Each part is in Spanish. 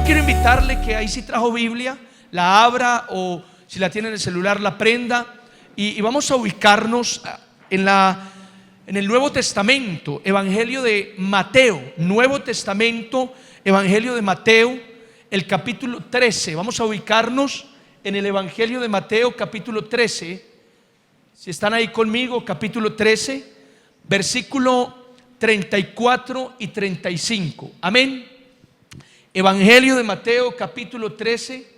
quiero invitarle que ahí si trajo Biblia, la abra, o si la tiene en el celular, la prenda, y vamos a ubicarnos en el Nuevo Testamento, Evangelio de Mateo, Nuevo Testamento, Evangelio de Mateo, el capítulo 13. Vamos a ubicarnos en el Evangelio de Mateo, capítulo 13. Si están ahí conmigo, capítulo 13, versículo 34 y 35. Amén. Evangelio de Mateo, capítulo 13,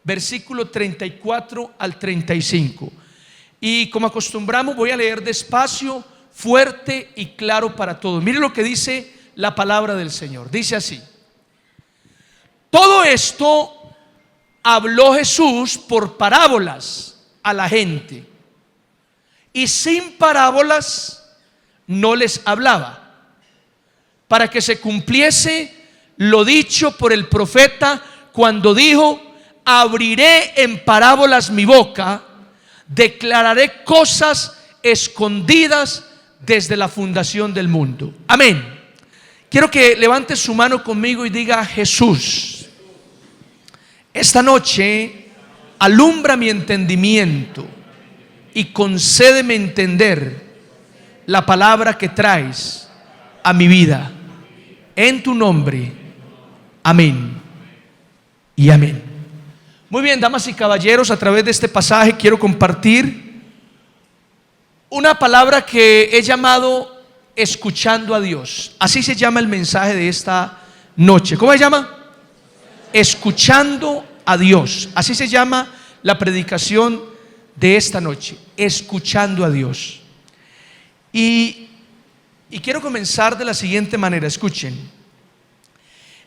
versículo 34 al 35. Y como acostumbramos, voy a leer despacio, fuerte y claro para todos. Mire lo que dice la palabra del Señor. Dice así: todo esto habló Jesús por parábolas a la gente, y sin parábolas no les hablaba, para que se cumpliese lo dicho por el profeta cuando dijo: abriré en parábolas mi boca, declararé cosas escondidas desde la fundación del mundo. Amén. Quiero que levante su mano conmigo y diga: Jesús, esta noche alumbra mi entendimiento y concédeme entender la palabra que traes a mi vida. En tu nombre, amén y amén. Muy bien, damas y caballeros, a través de este pasaje quiero compartir una palabra que he llamado escuchando a Dios. Así se llama el mensaje de esta noche. ¿Cómo se llama? Escuchando a Dios. Así se llama la predicación de esta noche, escuchando a Dios. Y quiero comenzar de la siguiente manera. Escuchen.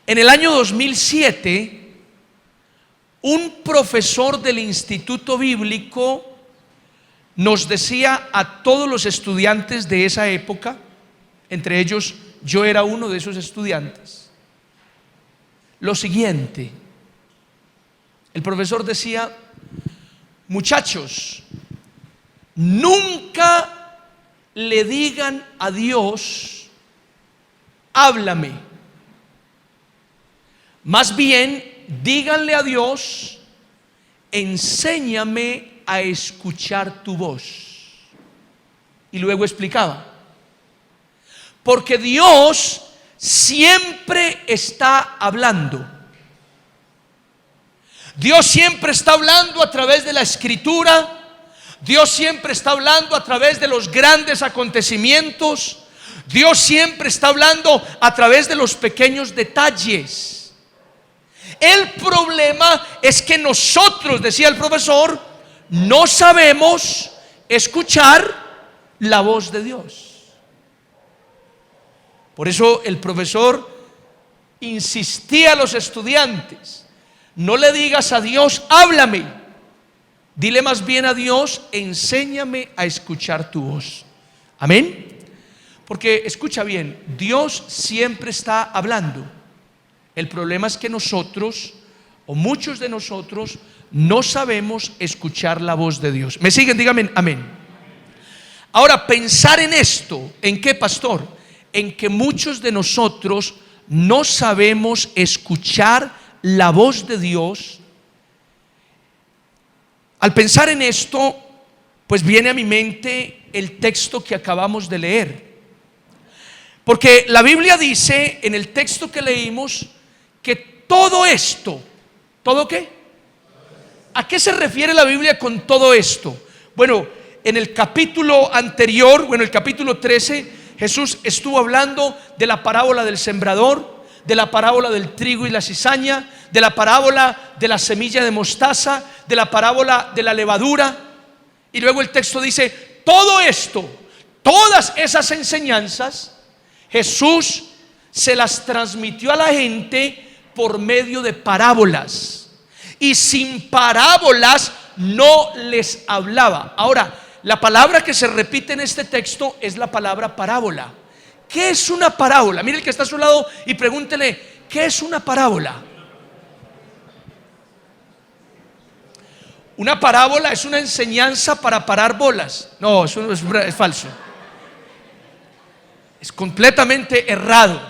En el año 2007, un profesor del Instituto Bíblico nos decía a todos los estudiantes de esa época, entre ellos yo era uno de esos estudiantes, lo siguiente. El profesor decía: muchachos, nunca le digan a Dios: háblame. Más bien, díganle a Dios: enséñame a escuchar tu voz. Y luego explicaba: porque Dios siempre está hablando. Dios siempre está hablando a través de la Escritura. Dios siempre está hablando a través de los grandes acontecimientos. Dios siempre está hablando a través de los pequeños detalles. El problema es que nosotros, decía el profesor, no sabemos escuchar la voz de Dios. Por eso el profesor insistía a los estudiantes: no le digas a Dios: háblame. Dile más bien a Dios: enséñame a escuchar tu voz. Amén. Porque escucha bien, Dios siempre está hablando. El problema es que nosotros, o muchos de nosotros, no sabemos escuchar la voz de Dios. ¿Me siguen? Díganme amén. Ahora, pensar en esto, ¿en qué, pastor? En que muchos de nosotros no sabemos escuchar la voz de Dios. Al pensar en esto, pues viene a mi mente el texto que acabamos de leer. Porque la Biblia dice en el texto que leímos que todo esto, ¿todo qué? ¿A qué se refiere la Biblia con todo esto? Bueno, en el capítulo anterior, el capítulo 13, Jesús estuvo hablando de la parábola del sembrador, de la parábola del trigo y la cizaña, de la parábola de la semilla de mostaza, de la parábola de la levadura. Y luego el texto dice: todo esto, todas esas enseñanzas, Jesús se las transmitió a la gente por medio de parábolas, y sin parábolas no les hablaba. Ahora, la palabra que se repite en este texto es la palabra parábola. ¿Qué es una parábola? Mire el que está a su lado y pregúntele: ¿qué es una parábola? Una parábola es una enseñanza para parar bolas. No, eso es falso. Es completamente errado.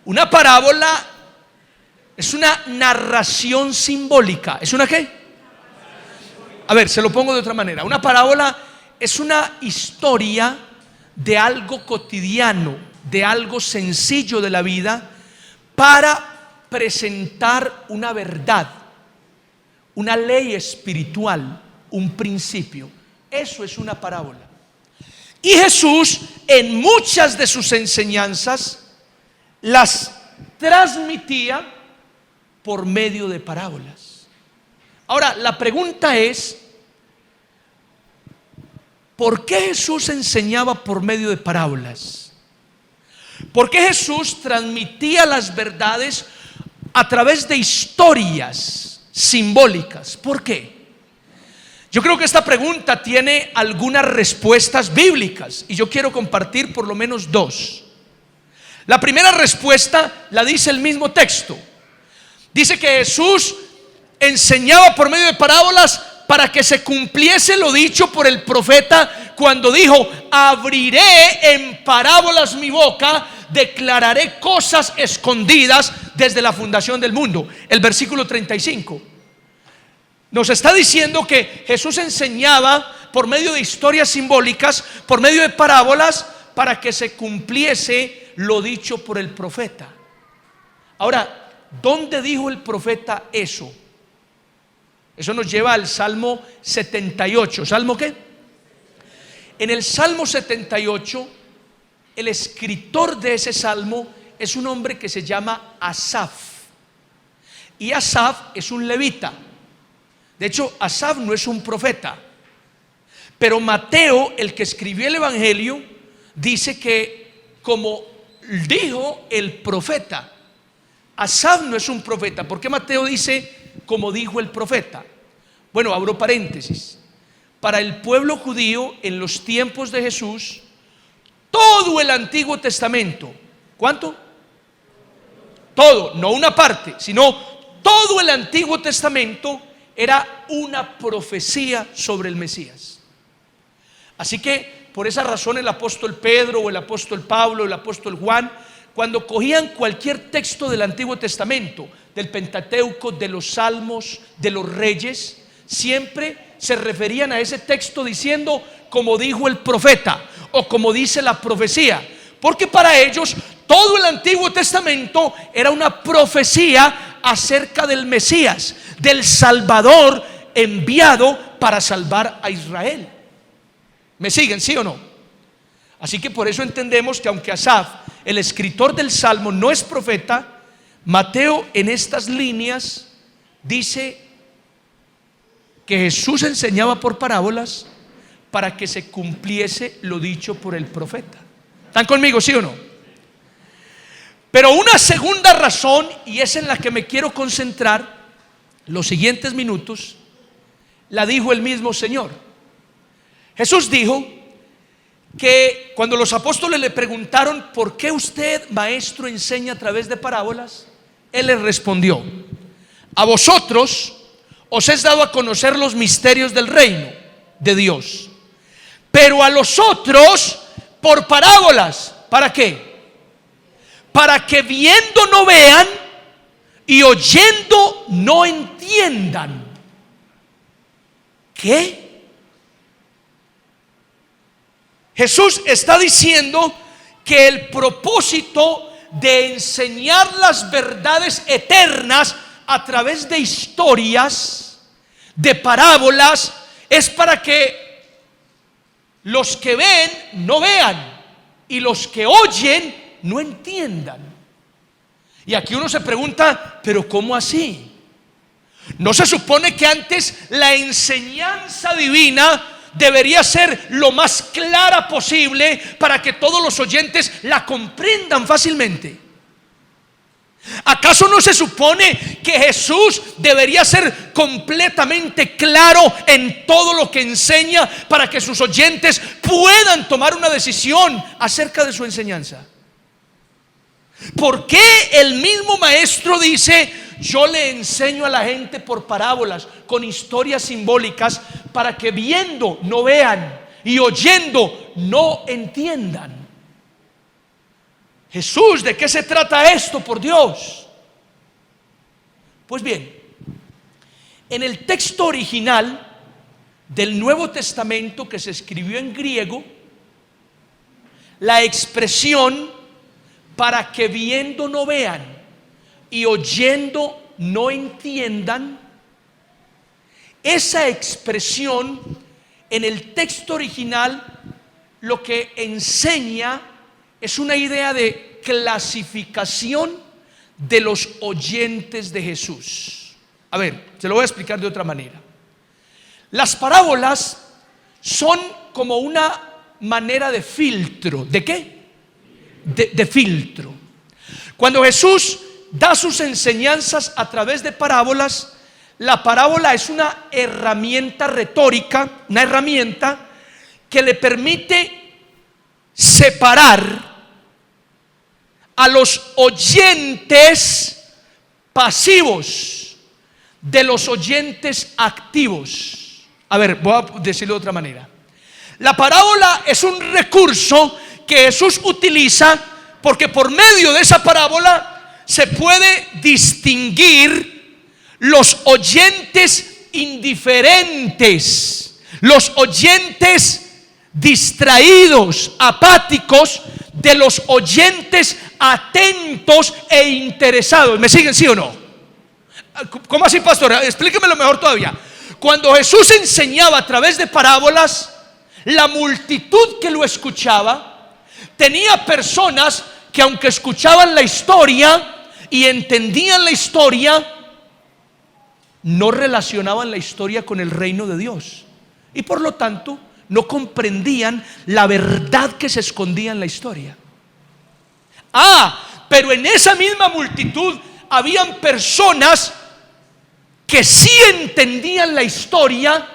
Una parábola Es una narración simbólica. ¿Es una qué? A ver, se lo pongo de otra manera. Una parábola es una historia de algo cotidiano, de algo sencillo de la vida, para presentar una verdad, una ley espiritual, un principio. Eso es una parábola. Y Jesús, en muchas de sus enseñanzas, las transmitía por medio de parábolas. Ahora, la pregunta es, ¿por qué Jesús enseñaba por medio de parábolas? ¿Por qué Jesús transmitía las verdades a través de historias simbólicas? ¿Por qué? Yo creo que esta pregunta tiene algunas respuestas bíblicas y yo quiero compartir por lo menos dos. La primera respuesta la dice el mismo texto. Dice que Jesús enseñaba por medio de parábolas para que se cumpliese lo dicho por el profeta cuando dijo: abriré en parábolas mi boca, declararé cosas escondidas desde la fundación del mundo. El versículo 35 nos está diciendo que Jesús enseñaba por medio de historias simbólicas, por medio de parábolas, para que se cumpliese lo dicho por el profeta. Ahora, ¿dónde dijo el profeta eso? Eso nos lleva al Salmo 78. ¿Salmo qué? En el Salmo 78, el escritor de ese salmo es un hombre que se llama Asaf. Y Asaf es un levita. De hecho, Asaf no es un profeta. Pero Mateo, el que escribió el Evangelio, dice que como dijo el profeta. Asaf no es un profeta. ¿Por qué Mateo dice como dijo el profeta? Bueno, abro paréntesis. Para el pueblo judío en los tiempos de Jesús, todo el Antiguo Testamento, ¿cuánto? Todo, no una parte, sino todo el Antiguo Testamento era una profecía sobre el Mesías. Así que por esa razón el apóstol Pedro o el apóstol Pablo, el apóstol Juan, cuando cogían cualquier texto del Antiguo Testamento, del Pentateuco, de los Salmos, de los Reyes, siempre se referían a ese texto diciendo como dijo el profeta o como dice la profecía, porque para ellos todo el Antiguo Testamento era una profecía acerca del Mesías, del Salvador enviado para salvar a Israel. ¿Me siguen, sí o no? Así que por eso entendemos que aunque Asaf, el escritor del Salmo, no es profeta, Mateo en estas líneas dice que Jesús enseñaba por parábolas para que se cumpliese lo dicho por el profeta. ¿Están conmigo, sí o no? Pero una segunda razón, y es en la que me quiero concentrar los siguientes minutos, la dijo el mismo Señor. Jesús dijo que cuando los apóstoles le preguntaron: ¿por qué usted, maestro, enseña a través de parábolas? Él les respondió: a vosotros os es dado a conocer los misterios del reino de Dios, pero a los otros por parábolas. ¿Para qué? Para que viendo no vean y oyendo no entiendan. ¿Qué? Jesús está diciendo que el propósito de enseñar las verdades eternas a través de historias, de parábolas, es para que los que ven no vean y los que oyen no entiendan. Y aquí uno se pregunta: ¿pero cómo así? ¿No se supone que antes la enseñanza divina debería ser lo más clara posible para que todos los oyentes la comprendan fácilmente? ¿Acaso no se supone que Jesús debería ser completamente claro en todo lo que enseña para que sus oyentes puedan tomar una decisión acerca de su enseñanza? ¿Por qué el mismo maestro dice: yo le enseño a la gente por parábolas, con historias simbólicas, para que viendo no vean y oyendo no entiendan? Jesús, ¿de qué se trata esto, por Dios? Pues bien, en el texto original del Nuevo Testamento, que se escribió en griego, la expresión "para que viendo no vean y oyendo no entiendan", esa expresión en el texto original lo que enseña es una idea de clasificación de los oyentes de Jesús. A ver, se lo voy a explicar de otra manera. Las parábolas son como una manera de filtro. ¿De qué? De filtro. Cuando Jesús da sus enseñanzas a través de parábolas, la parábola es una herramienta retórica, una herramienta que le permite separar a los oyentes pasivos de los oyentes activos. A ver, voy a decirlo de otra manera. La parábola es un recurso que Jesús utiliza porque por medio de esa parábola se puede distinguir los oyentes indiferentes, los oyentes distraídos, apáticos, de los oyentes atentos e interesados. ¿Me siguen, sí o no? ¿Cómo así, pastor? Explíquemelo mejor todavía. Cuando Jesús enseñaba a través de parábolas, la multitud que lo escuchaba tenía personas que, aunque escuchaban la historia y entendían la historia, no relacionaban la historia con el reino de Dios y por lo tanto no comprendían la verdad que se escondía en la historia. Pero en esa misma multitud habían personas que sí entendían la historia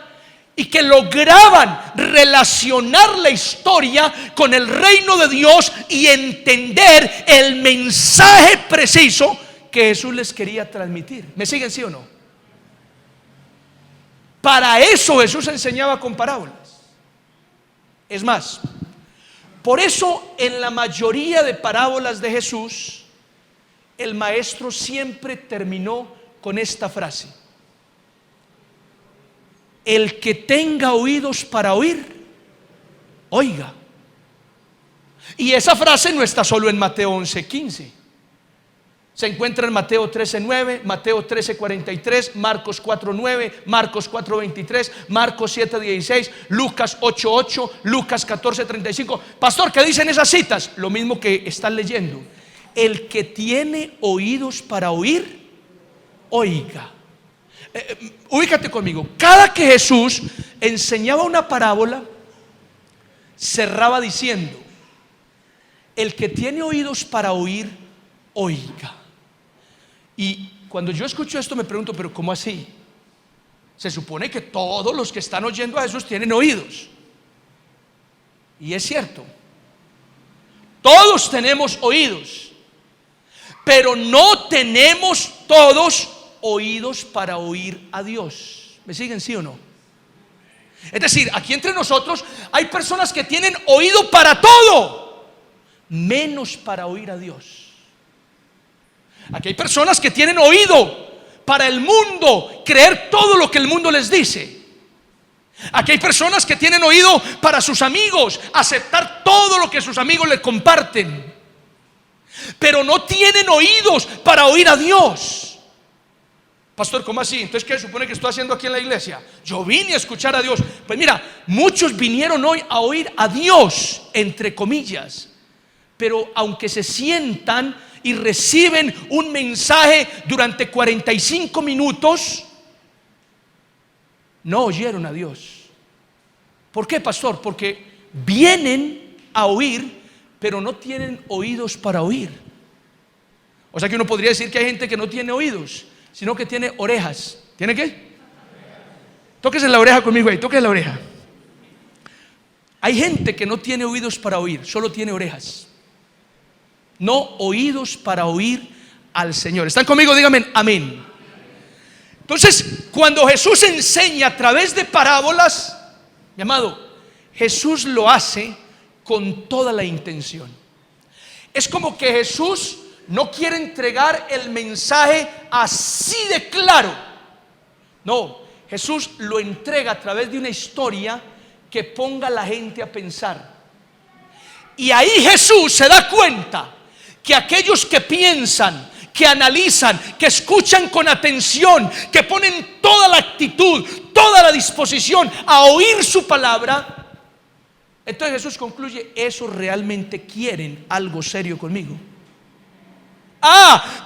y que lograban relacionar la historia con el reino de Dios y entender el mensaje preciso que Jesús les quería transmitir. ¿Me siguen, sí o no? Para eso Jesús enseñaba con parábolas. Es más, por eso en la mayoría de parábolas de Jesús, el maestro siempre terminó con esta frase: el que tenga oídos para oír, oiga. Y esa frase no está solo en Mateo 11:15. Se encuentra en Mateo 13:9, Mateo 13:43, Marcos 4:9, Marcos 4:23, Marcos 7:16, Lucas 8:8, Lucas 14:35. Pastor, ¿qué dicen esas citas? Lo mismo que están leyendo. El que tiene oídos para oír, oiga. Ubícate conmigo. Cada que Jesús enseñaba una parábola, cerraba diciendo: el que tiene oídos para oír, oiga. Y cuando yo escucho esto me pregunto, pero ¿cómo así? Se supone que todos los que están oyendo a Jesús tienen oídos. Y es cierto, todos tenemos oídos, pero no tenemos todos oídos para oír a Dios. ¿Me siguen, sí o no? Es decir, aquí entre nosotros hay personas que tienen oído para todo, menos para oír a Dios. Aquí hay personas que tienen oído para el mundo, creer todo lo que el mundo les dice. Aquí hay personas que tienen oído para sus amigos, aceptar todo lo que sus amigos les comparten, pero no tienen oídos para oír a Dios. Pastor, ¿cómo así? Entonces, ¿qué se supone que estoy haciendo aquí en la iglesia? Yo vine a escuchar a Dios. Pues mira, muchos vinieron hoy a oír a Dios, entre comillas, pero aunque se sientan y reciben un mensaje durante 45 minutos, no oyeron a Dios. ¿Por qué, pastor? Porque vienen a oír, pero no tienen oídos para oír. O sea que uno podría decir que hay gente que no tiene oídos, sino que tiene orejas. ¿Tiene qué? Tóquese la oreja conmigo ahí, tóquese la oreja. Hay gente que no tiene oídos para oír, solo tiene orejas. No oídos para oír al Señor. ¿Están conmigo? Díganme amén. Entonces, cuando Jesús enseña a través de parábolas, mi amado, Jesús lo hace con toda la intención. Es como que Jesús no quiere entregar el mensaje así de claro. No, Jesús lo entrega a través de una historia que ponga a la gente a pensar. Y ahí Jesús se da cuenta que aquellos que piensan, que analizan, que escuchan con atención, que ponen toda la actitud, toda la disposición a oír su palabra, entonces Jesús concluye: esos realmente quieren algo serio conmigo.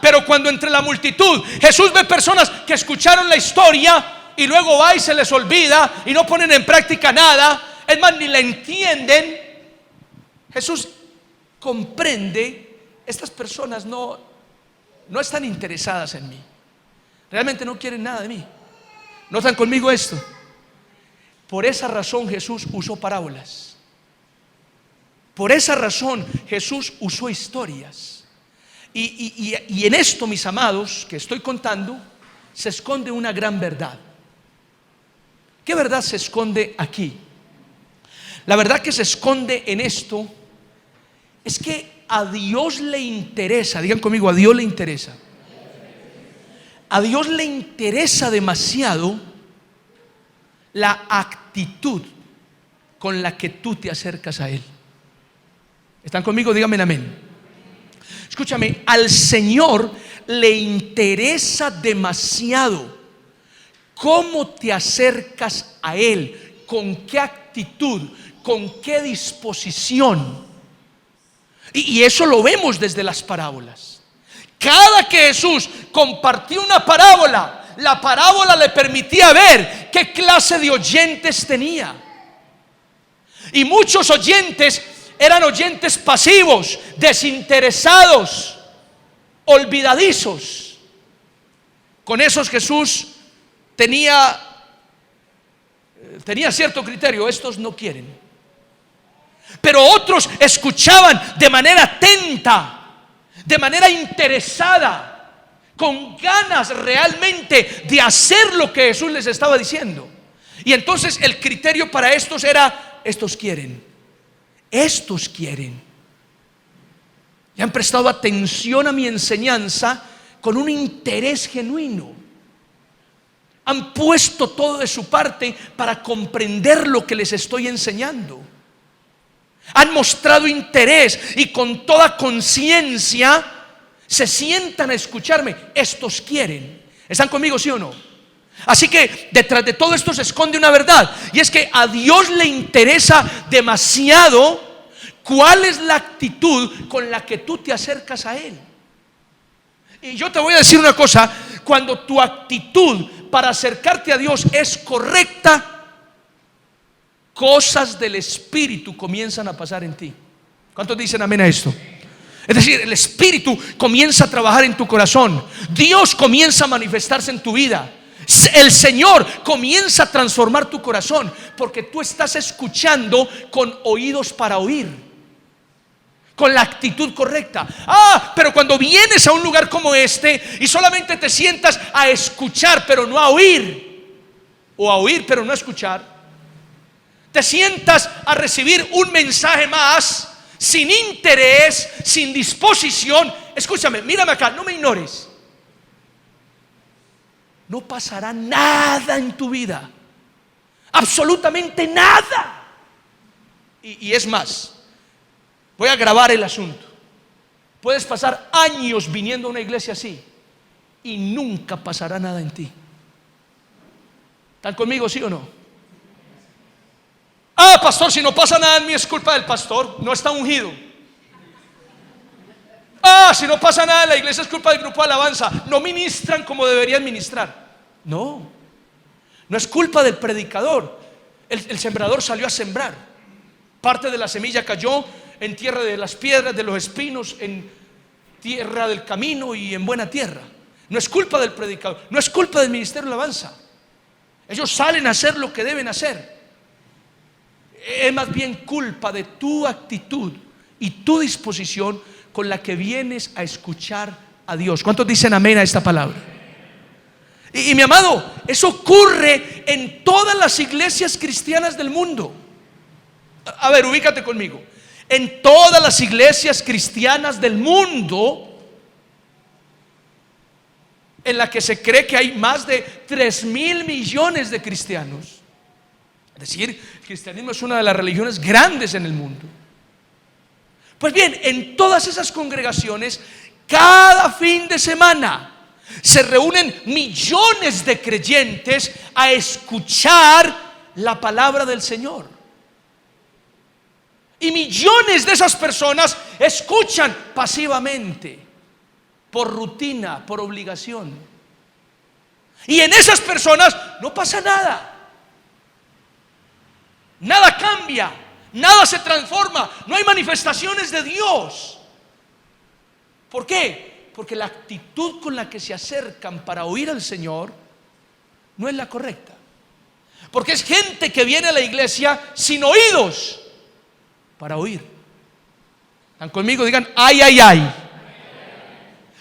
Pero cuando entre la multitud Jesús ve personas que escucharon la historia y luego va y se les olvida y no ponen en práctica nada, es más, ni la entienden, Jesús comprende: estas personas no están interesadas en mí, realmente no quieren nada de mí, no están conmigo esto. Por esa razón Jesús usó parábolas. Por esa razón Jesús usó historias. Y en esto, mis amados, que estoy contando, se esconde una gran verdad. ¿Qué verdad se esconde aquí? La verdad que se esconde en esto es que a Dios le interesa, digan conmigo, a Dios le interesa. A Dios le interesa demasiado la actitud con la que tú te acercas a Él. ¿Están conmigo? Díganme amén. Escúchame, al Señor le interesa demasiado cómo te acercas a Él, con qué actitud, con qué disposición. Y eso lo vemos desde las parábolas. Cada que Jesús compartió una parábola, la parábola le permitía ver qué clase de oyentes tenía. Y muchos oyentes eran oyentes pasivos, desinteresados, olvidadizos. Con esos Jesús tenía cierto criterio: estos no quieren. Pero otros escuchaban de manera atenta, de manera interesada, con ganas realmente de hacer lo que Jesús les estaba diciendo. Y entonces el criterio para estos era: estos quieren. Estos quieren. Y han prestado atención a mi enseñanza con un interés genuino. Han puesto todo de su parte para comprender lo que les estoy enseñando. Han mostrado interés y con toda conciencia se sientan a escucharme. Estos quieren. ¿Están conmigo, sí o no? Así que detrás de todo esto se esconde una verdad, y es que a Dios le interesa demasiado cuál es la actitud con la que tú te acercas a Él. Y yo te voy a decir una cosa: cuando tu actitud para acercarte a Dios es correcta, cosas del Espíritu comienzan a pasar en ti. ¿Cuántos dicen amén a esto? Es decir, el Espíritu comienza a trabajar en tu corazón. Dios comienza a manifestarse en tu vida. El Señor comienza a transformar tu corazón, porque tú estás escuchando con oídos para oír, con la actitud correcta. Pero cuando vienes a un lugar como este y solamente te sientas a escuchar pero no a oír, o a oír pero no a escuchar, te sientas a recibir un mensaje más sin interés, sin disposición. Escúchame, mírame acá, no me ignores. No pasará nada en tu vida, absolutamente nada. Y es más, voy a grabar el asunto. Puedes pasar años viniendo a una iglesia así y nunca pasará nada en ti. ¿Están conmigo, sí o no? Pastor, si no pasa nada en mí es culpa del pastor, no está ungido. Si no pasa nada en la iglesia es culpa del grupo de alabanza, no ministran como deberían ministrar. No es culpa del predicador. El sembrador salió a sembrar. Parte de la semilla cayó en tierra de las piedras, de los espinos, en tierra del camino y en buena tierra. No es culpa del predicador, no es culpa del ministerio de alabanza. Ellos salen a hacer lo que deben hacer. Es más bien culpa de tu actitud y tu disposición con la que vienes a escuchar a Dios. ¿Cuántos dicen amén a esta palabra? Y mi amado, eso ocurre en todas las iglesias cristianas del mundo. A ver, ubícate conmigo. En todas las iglesias cristianas del mundo en la que se cree que hay más de 3.000 millones de cristianos. Es decir, el cristianismo es una de las religiones grandes en el mundo. Pues bien, en todas esas congregaciones, cada fin de semana se reúnen millones de creyentes a escuchar la palabra del Señor. Y millones de esas personas escuchan pasivamente, por rutina, por obligación. Y en esas personas no pasa nada. Nada cambia, nada se transforma, no hay manifestaciones de Dios. ¿Por qué? Porque la actitud con la que se acercan para oír al Señor no es la correcta. Porque es gente que viene a la iglesia sin oídos para oír. ¿Están conmigo? Digan, ay, ay, ay.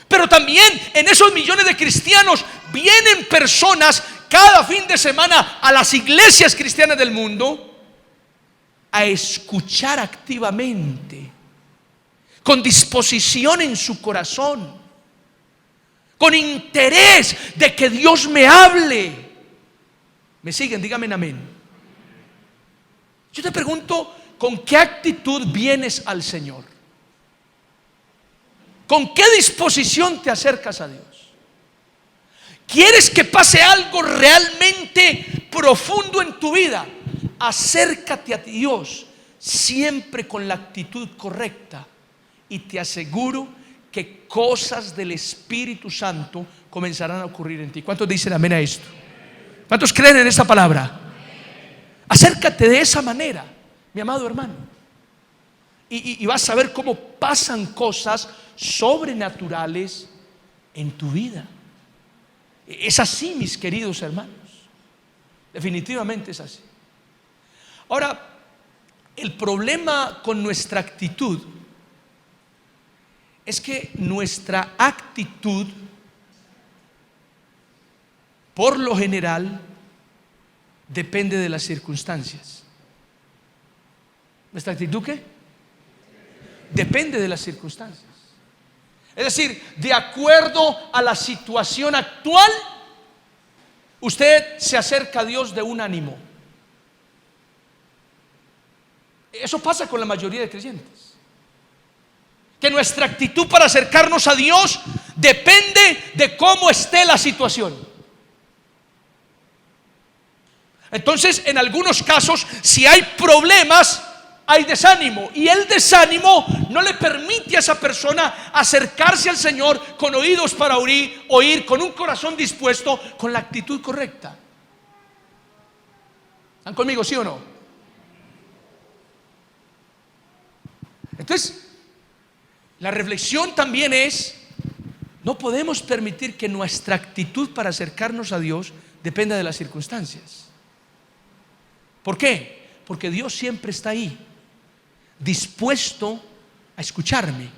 Pero también en esos millones de cristianos vienen personas cada fin de semana a las iglesias cristianas del mundo a escuchar activamente, con disposición en su corazón, con interés de que Dios me hable. ¿Me siguen? Díganme amén. Yo te pregunto, ¿con qué actitud vienes al Señor? ¿Con qué disposición te acercas a Dios? ¿Quieres que pase algo realmente profundo en tu vida? Acércate a Dios siempre con la actitud correcta y te aseguro que cosas del Espíritu Santo comenzarán a ocurrir en ti. ¿Cuántos dicen amén a esto? ¿Cuántos creen en esta palabra? Acércate de esa manera, mi amado hermano, y vas a ver cómo pasan cosas sobrenaturales en tu vida. Es así, mis queridos hermanos. Definitivamente es así. Ahora, el problema con nuestra actitud es que nuestra actitud, por lo general, depende de las circunstancias. ¿Nuestra actitud qué? Depende de las circunstancias. Es decir, de acuerdo a la situación actual, usted se acerca a Dios de un ánimo. Eso pasa con la mayoría de creyentes. Que nuestra actitud para acercarnos a Dios depende de cómo esté la situación. Entonces, en algunos casos, si hay problemas, hay desánimo. Y el desánimo no le permite a esa persona acercarse al Señor con oídos para oír, con un corazón dispuesto, con la actitud correcta. ¿Están conmigo, sí o no? Entonces, la reflexión también es, no podemos permitir que nuestra actitud para acercarnos a Dios dependa de las circunstancias. ¿Por qué? Porque Dios siempre está ahí, dispuesto a escucharme,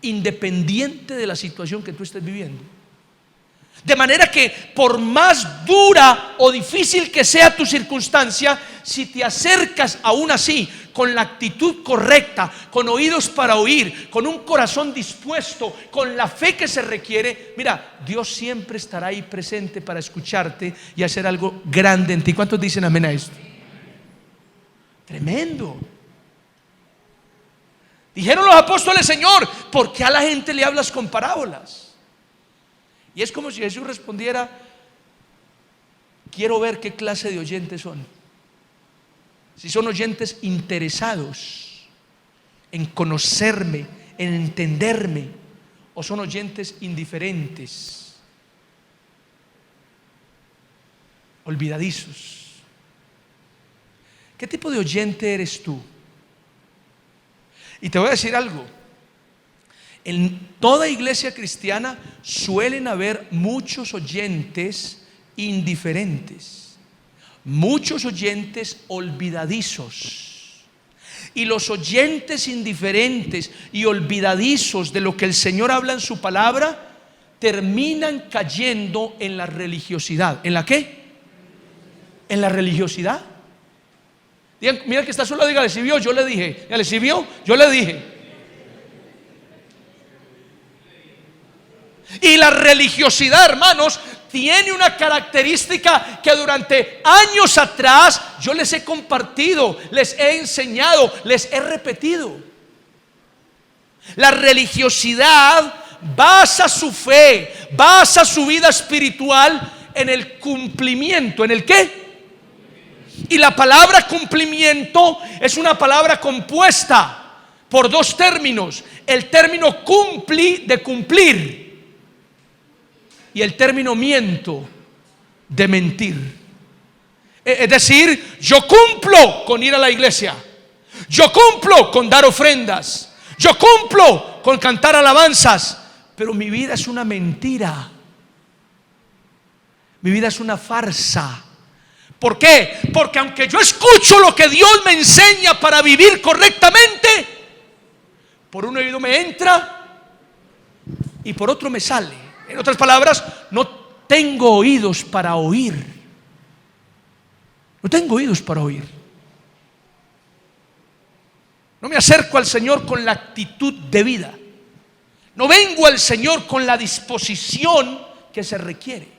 independiente de la situación que tú estés viviendo. De manera que por más dura o difícil que sea tu circunstancia, si te acercas aún así con la actitud correcta, con oídos para oír, con un corazón dispuesto, con la fe que se requiere, mira, Dios siempre estará ahí presente para escucharte y hacer algo grande en ti. ¿Cuántos dicen amén a esto? Tremendo. Dijeron los apóstoles, Señor, ¿por qué a la gente le hablas con parábolas? Y es como si Jesús respondiera, quiero ver qué clase de oyentes son. Si son oyentes interesados en conocerme, en entenderme, o son oyentes indiferentes, olvidadizos. ¿Qué tipo de oyente eres tú? Y te voy a decir algo. En toda iglesia cristiana suelen haber muchos oyentes indiferentes, muchos oyentes olvidadizos. Y los oyentes indiferentes y olvidadizos de lo que el Señor habla en su palabra terminan cayendo en la religiosidad. ¿En la qué? En la religiosidad. Digan, mira que está solo, dígale, ¿sí vio? Yo le dije. Dígale, ¿sí vio? Yo le dije. Y la religiosidad, hermanos, tiene una característica que durante años atrás yo les he compartido, les he enseñado, les he repetido. La religiosidad basa su fe, basa su vida espiritual en el cumplimiento. ¿En el qué? Y la palabra cumplimiento es una palabra compuesta por dos términos: el término cumpli, de cumplir, y el término miento, de mentir. Es decir, yo cumplo con ir a la iglesia, yo cumplo con dar ofrendas, yo cumplo con cantar alabanzas, pero mi vida es una mentira, mi vida es una farsa. ¿Por qué? Porque aunque yo escucho lo que Dios me enseña para vivir correctamente, por un oído me entra y por otro me sale. En otras palabras, no tengo oídos para oír. No tengo oídos para oír. No me acerco al Señor con la actitud de vida. No vengo al Señor con la disposición que se requiere.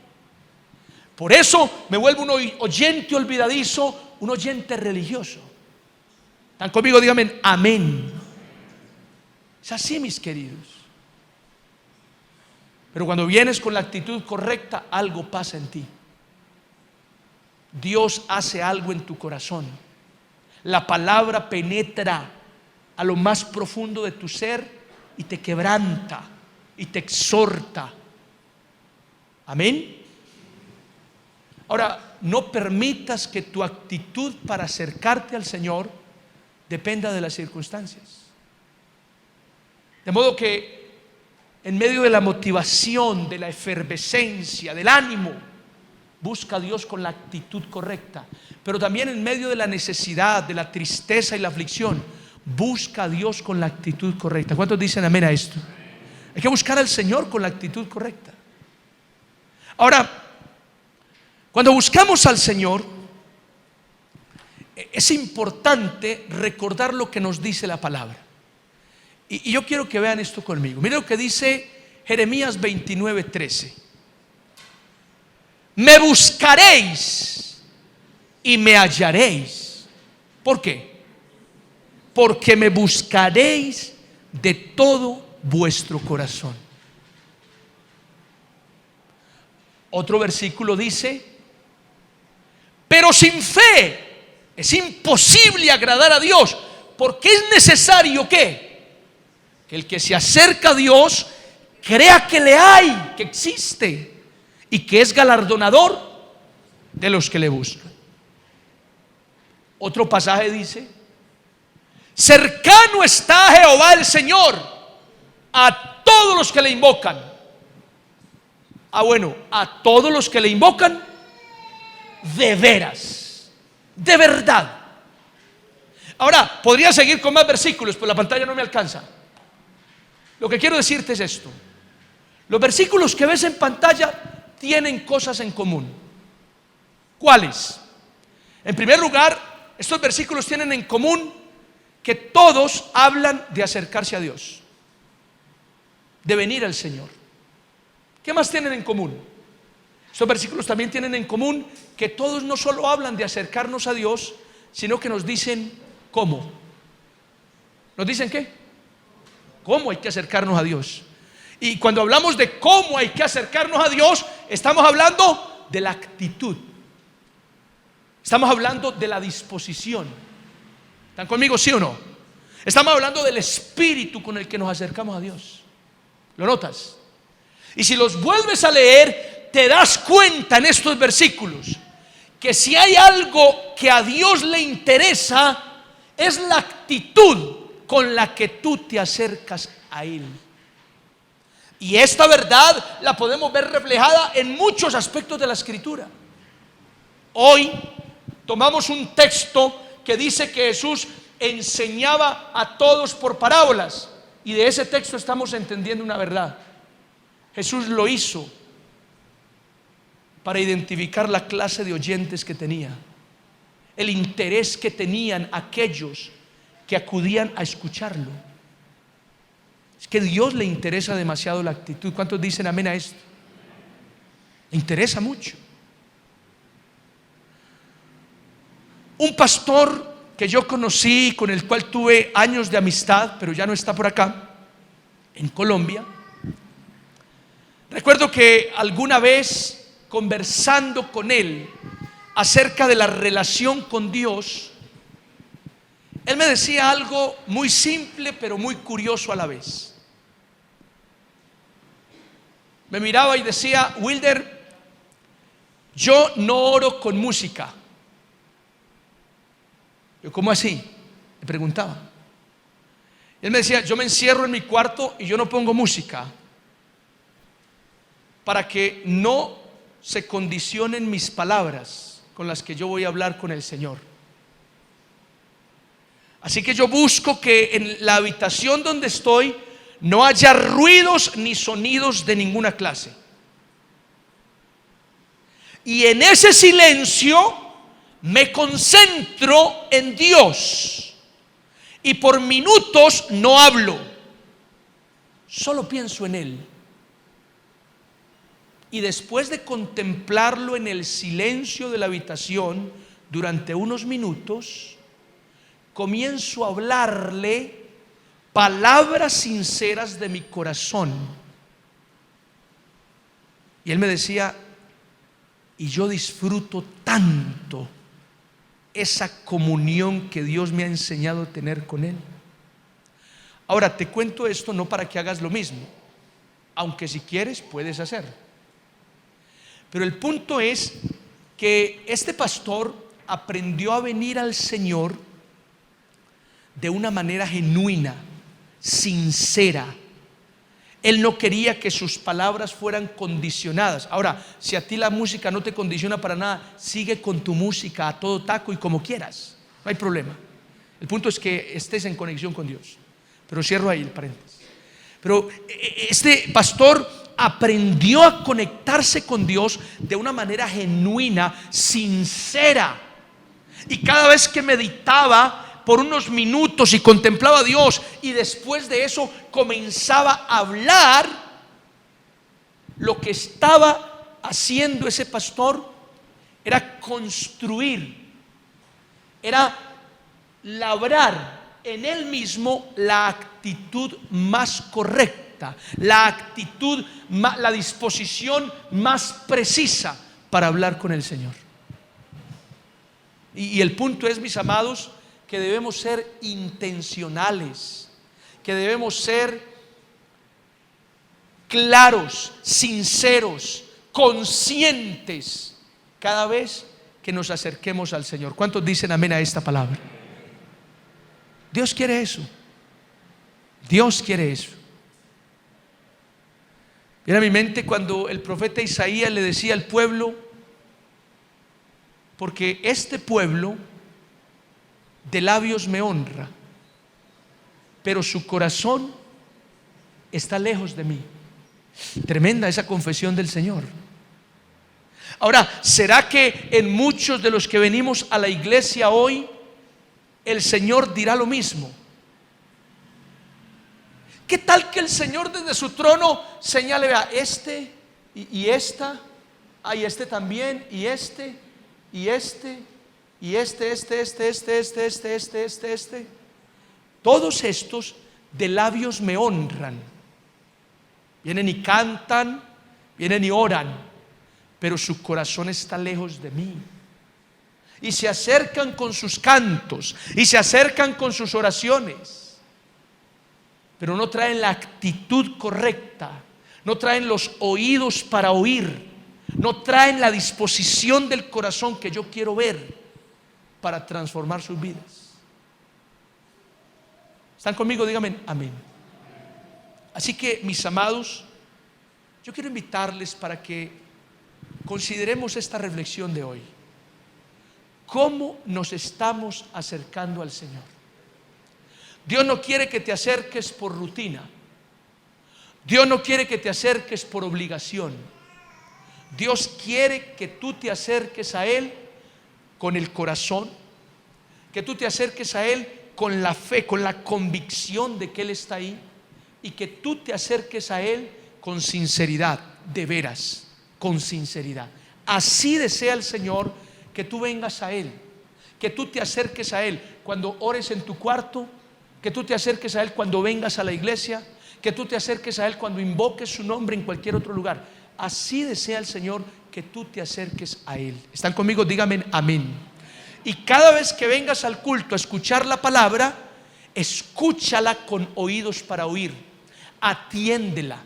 Por eso me vuelvo un oyente olvidadizo, un oyente religioso. ¿Están conmigo? Díganme amén. Es así, mis queridos. Pero cuando vienes con la actitud correcta, algo pasa en ti. Dios hace algo en tu corazón. La palabra penetra a lo más profundo de tu ser y te quebranta y te exhorta. Amén. Ahora, no permitas que tu actitud para acercarte al Señor dependa de las circunstancias. De modo que en medio de la motivación, de la efervescencia, del ánimo, busca a Dios con la actitud correcta. Pero también en medio de la necesidad, de la tristeza y la aflicción, busca a Dios con la actitud correcta. ¿Cuántos dicen amén a esto? Hay que buscar al Señor con la actitud correcta. Ahora, cuando buscamos al Señor, es importante recordar lo que nos dice la palabra. Y yo quiero que vean esto conmigo. Miren lo que dice Jeremías 29:13. Me buscaréis y me hallaréis. ¿Por qué? Porque me buscaréis de todo vuestro corazón. Otro versículo dice: pero sin fe es imposible agradar a Dios, porque es necesario que el que se acerca a Dios crea que le hay, que existe y que es galardonador de los que le buscan. Otro pasaje dice: cercano está Jehová el Señor a todos los que le invocan. Bueno, a todos los que le invocan de veras, de verdad. Ahora, podría seguir con más versículos, pero la pantalla no me alcanza. Lo que quiero decirte es esto: los versículos que ves en pantalla tienen cosas en común. ¿Cuáles? En primer lugar, estos versículos tienen en común que todos hablan de acercarse a Dios, de venir al Señor. ¿Qué más tienen en común? Estos versículos también tienen en común que todos no solo hablan de acercarnos a Dios, sino que nos dicen cómo. ¿Nos dicen qué? ¿Cómo hay que acercarnos a Dios? Y cuando hablamos de cómo hay que acercarnos a Dios, estamos hablando de la actitud. Estamos hablando de la disposición. ¿Están conmigo, sí o no? Estamos hablando del espíritu con el que nos acercamos a Dios. ¿Lo notas? Y si los vuelves a leer, te das cuenta en estos versículos que si hay algo que a Dios le interesa, es la actitud con la que tú te acercas a Él. Y esta verdad la podemos ver reflejada en muchos aspectos de la Escritura. Hoy tomamos un texto que dice que Jesús enseñaba a todos por parábolas, y de ese texto estamos entendiendo una verdad. Jesús lo hizo para identificar la clase de oyentes que tenía, el interés que tenían aquellos que acudían a escucharlo. Es que a Dios le interesa demasiado la actitud. ¿Cuántos dicen amén a esto? Le interesa mucho. Un pastor que yo conocí, con el cual tuve años de amistad, pero ya no está por acá, en Colombia. Recuerdo que alguna vez, conversando con él acerca de la relación con Dios, él me decía algo muy simple pero muy curioso a la vez. Me miraba y decía: Wilder, yo no oro con música. Yo, ¿cómo así?, le preguntaba. Él me decía: yo me encierro en mi cuarto y yo no pongo música para que no se condicionen mis palabras con las que yo voy a hablar con el Señor. Así que yo busco que en la habitación donde estoy no haya ruidos ni sonidos de ninguna clase. Y en ese silencio me concentro en Dios. Y por minutos no hablo, solo pienso en Él. Y después de contemplarlo en el silencio de la habitación durante unos minutos, comienzo a hablarle palabras sinceras de mi corazón. Y él me decía: y yo disfruto tanto esa comunión que Dios me ha enseñado a tener con Él. Ahora, te cuento esto no para que hagas lo mismo, aunque si quieres puedes hacerlo. Pero el punto es que este pastor aprendió a venir al Señor de una manera genuina, sincera. Él no quería que sus palabras fueran condicionadas. Ahora, si a ti la música no te condiciona para nada, sigue con tu música a todo taco y como quieras, no hay problema. El punto es que estés en conexión con Dios. Pero cierro ahí el paréntesis. Pero este pastor aprendió a conectarse con Dios de una manera genuina, sincera. Y cada vez que meditaba por unos minutos y contemplaba a Dios, y después de eso comenzaba a hablar, lo que estaba haciendo ese pastor era construir, era labrar en él mismo la actitud más correcta, la actitud, la disposición más precisa para hablar con el Señor. Y el punto es, mis amados, que debemos ser intencionales, que debemos ser claros, sinceros, conscientes cada vez que nos acerquemos al Señor. ¿Cuántos dicen amén a esta palabra? Dios quiere eso. Dios quiere eso. Viene a mi mente cuando el profeta Isaías le decía al pueblo: porque este pueblo de labios me honra, pero su corazón está lejos de mí. Tremenda esa confesión del Señor. Ahora, ¿será que en muchos de los que venimos a la iglesia hoy el Señor dirá lo mismo? ¿Qué tal que el Señor desde su trono señale: vea, este y esta, y este también, y este, y este, y este, todos estos de labios me honran, vienen y cantan, vienen y oran, pero su corazón está lejos de mí? Y se acercan con sus cantos, y se acercan con sus oraciones, pero no traen la actitud correcta, no traen los oídos para oír, no traen la disposición del corazón que yo quiero ver para transformar sus vidas. ¿Están conmigo? Díganme amén. Así que, mis amados, yo quiero invitarles para que consideremos esta reflexión de hoy. ¿Cómo nos estamos acercando al Señor? Dios no quiere que te acerques por rutina. Dios no quiere que te acerques por obligación. Dios quiere que tú te acerques a Él con el corazón, que tú te acerques a Él con la fe, con la convicción de que Él está ahí, y que tú te acerques a Él con sinceridad, de veras, con sinceridad. Así desea el Señor que tú vengas a Él, que tú te acerques a Él cuando ores en tu cuarto, que tú te acerques a Él cuando vengas a la iglesia, que tú te acerques a Él cuando invoques su nombre en cualquier otro lugar. Así desea el Señor que tú te acerques a Él. ¿Están conmigo? Díganme amén. Y cada vez que vengas al culto a escuchar la palabra, escúchala con oídos para oír. Atiéndela.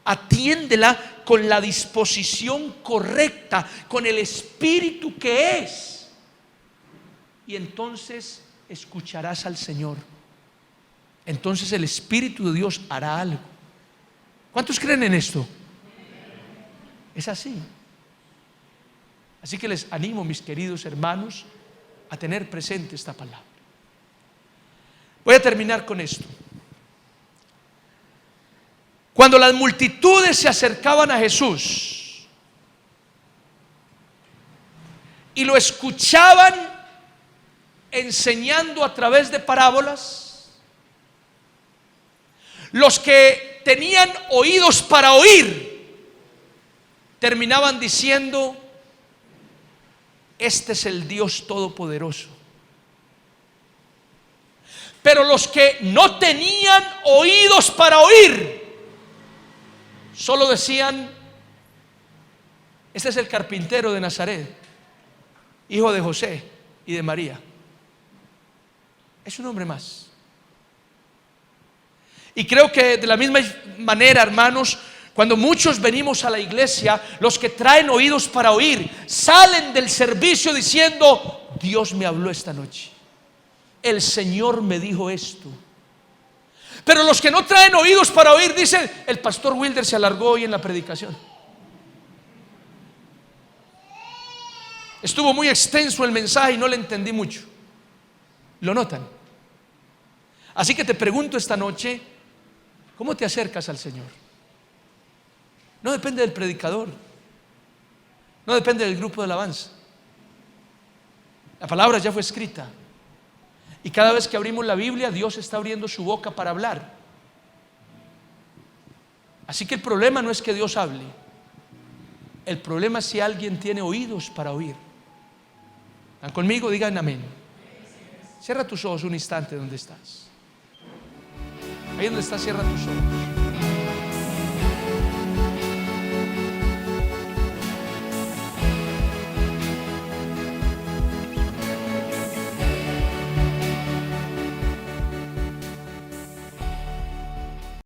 Atiéndela con la disposición correcta, con el espíritu que es. Y entonces escucharás al Señor. Entonces el Espíritu de Dios hará algo. ¿Cuántos creen en esto? Es así. Así que les animo, mis queridos hermanos, a tener presente esta palabra. Voy a terminar con esto. Cuando las multitudes se acercaban a Jesús y lo escuchaban enseñando a través de parábolas, los que tenían oídos para oír terminaban diciendo: este es el Dios Todopoderoso. Pero los que no tenían oídos para oír solo decían: este es el carpintero de Nazaret, hijo de José y de María. Es un hombre más. Y creo que de la misma manera, hermanos, cuando muchos venimos a la iglesia, los que traen oídos para oír salen del servicio diciendo: Dios me habló esta noche, el Señor me dijo esto. Pero los que no traen oídos para oír dicen: el pastor Wilder se alargó hoy en la predicación, estuvo muy extenso el mensaje y no le entendí mucho. ¿Lo notan? Así que te pregunto esta noche: ¿cómo te acercas al Señor? No depende del predicador, no depende del grupo de alabanza. La palabra ya fue escrita, y cada vez que abrimos la Biblia, Dios está abriendo su boca para hablar. Así que el problema no es que Dios hable, el problema es si alguien tiene oídos para oír. ¿Están conmigo? Digan amén. Cierra tus ojos un instante donde estás. Ahí donde estás, cierra tus ojos.